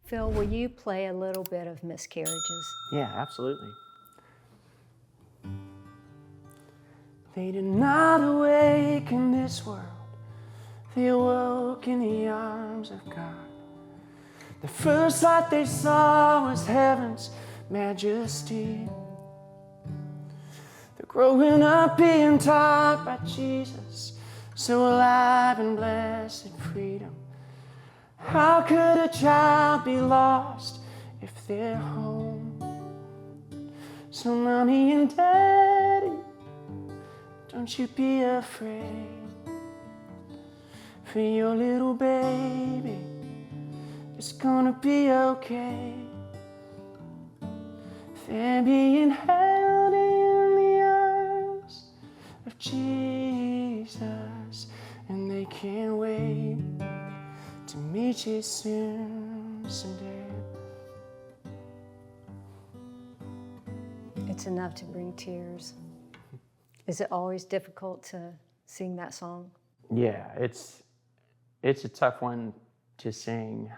Phil, will you play a little bit of Miscarriages? Yeah, absolutely. They did not awake in this world. They awoke in the arms of God. The first light they saw was heaven's majesty. They're growing up being taught by Jesus, so alive in blessed freedom. How could a child be lost if they're home? So mommy and daddy, don't you be afraid for your little baby. It's gonna be okay. They're being held in the arms of Jesus, and they can't wait to meet you soon someday. It's enough to bring tears. Is it always difficult to sing that song? Yeah, it's a tough one to sing.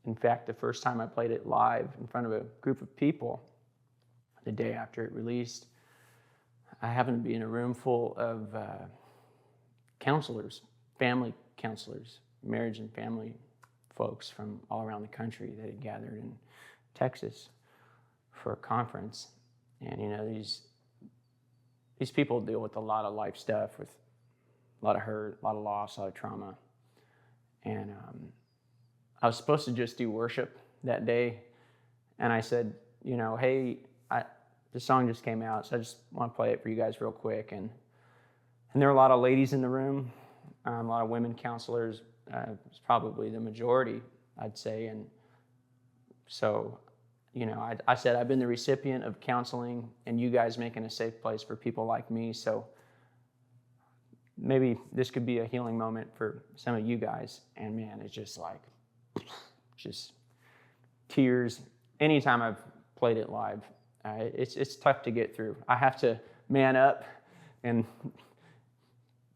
In fact, the first time I played it live in front of a group of people, the day after it released, I happened to be in a room full of counselors, family counselors, marriage and family folks from all around the country that had gathered in Texas for a conference. And you know, these people deal with a lot of life stuff, with a lot of hurt, a lot of loss, a lot of trauma. And I was supposed to just do worship that day, and I said, you know, hey, the song just came out, so I just want to play it for you guys real quick. And there were a lot of ladies in the room, a lot of women counselors. It's probably the majority, I'd say. And so, you know, I said, I've been the recipient of counseling and you guys making a safe place for people like me. So maybe this could be a healing moment for some of you guys. And man, it's just like, just tears. Anytime I've played it live, it's tough to get through. I have to man up and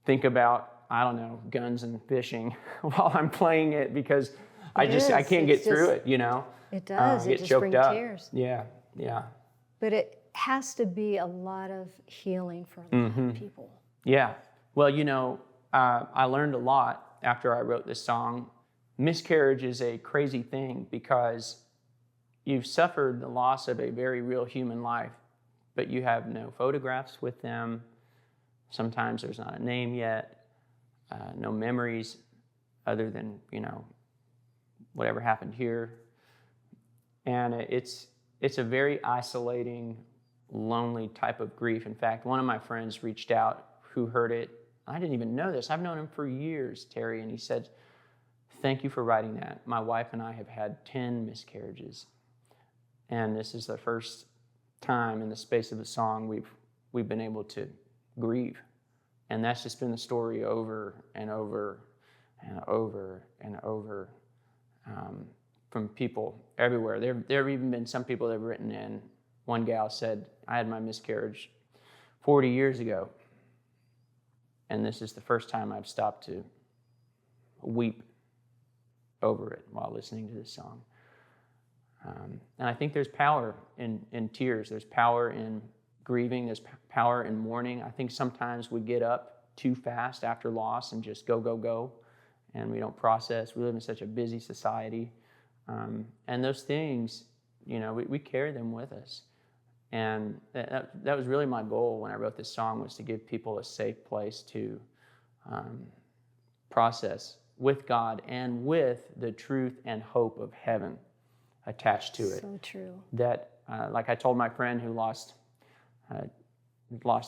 think about, I don't know, guns and fishing while I'm playing it, because I can't get through it, you know. It does. It just brings tears. Yeah. But it has to be a lot of healing for a lot of people. Yeah. Well, you know, I learned a lot after I wrote this song. Miscarriage is a crazy thing because you've suffered the loss of a very real human life, but you have no photographs with them. Sometimes there's not a name yet, no memories other than, you know, whatever happened here. And it's a very isolating, lonely type of grief. In fact, one of my friends reached out who heard it. I didn't even know this. I've known him for years, Terry, and he said, thank you for writing that. My wife and I have had 10 miscarriages. And this is the first time in the space of a song we've been able to grieve. And that's just been the story over and over and over and over from people everywhere. There have even been some people that have written in. One gal said, I had my miscarriage 40 years ago. And this is the first time I've stopped to weep over it while listening to this song. And I think there's power in tears. There's power in grieving. There's power in mourning. I think sometimes we get up too fast after loss and just go, and we don't process. We live in such a busy society. And those things, you know, we carry them with us. And that was really my goal when I wrote this song, was to give people a safe place to process with God and with the truth and hope of heaven attached to it. So true. That, like I told my friend who lost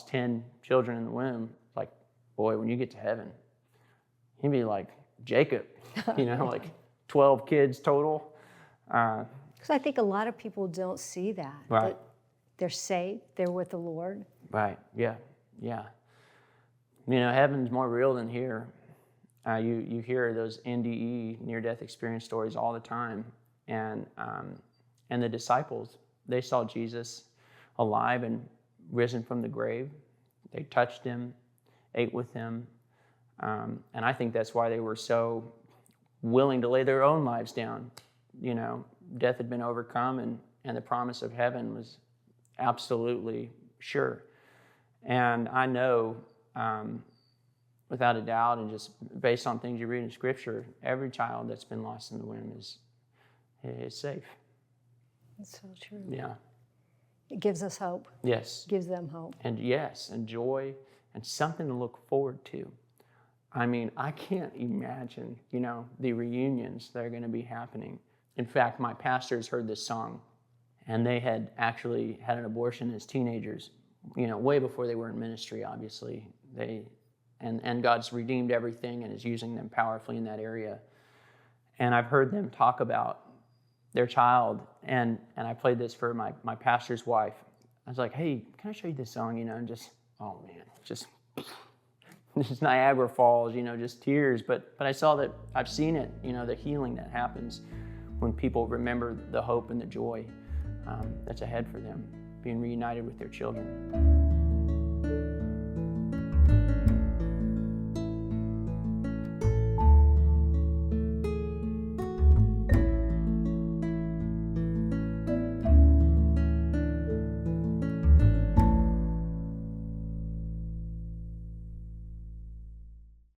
10 children in the womb, like, boy, when you get to heaven, he'd be like Jacob, you know, like 12 kids total. Because I think a lot of people don't see that. Right. That they're safe, they're with the Lord. Right, yeah. You know, heaven's more real than here. You hear those NDE, near-death experience stories all the time. And the disciples, they saw Jesus alive and risen from the grave. They touched him, ate with him. And I think that's why they were so willing to lay their own lives down death had been overcome and the promise of heaven was absolutely sure. And I know, without a doubt, and just based on things you read in Scripture, every child that's been lost in the womb is safe. That's so true. Yeah. It gives us hope. Yes. Gives them hope. And yes, and joy, and something to look forward to. I mean, I can't imagine, the reunions that are going to be happening. In fact, my pastors heard this song, and they had actually had an abortion as teenagers, way before they were in ministry, obviously. And God's redeemed everything and is using them powerfully in that area. And I've heard them talk about their child, and I played this for my pastor's wife. I was like, hey, can I show you this song, and just, oh man, just Niagara Falls, just tears. But I saw that, I've seen it, the healing that happens when people remember the hope and the joy that's ahead for them, being reunited with their children.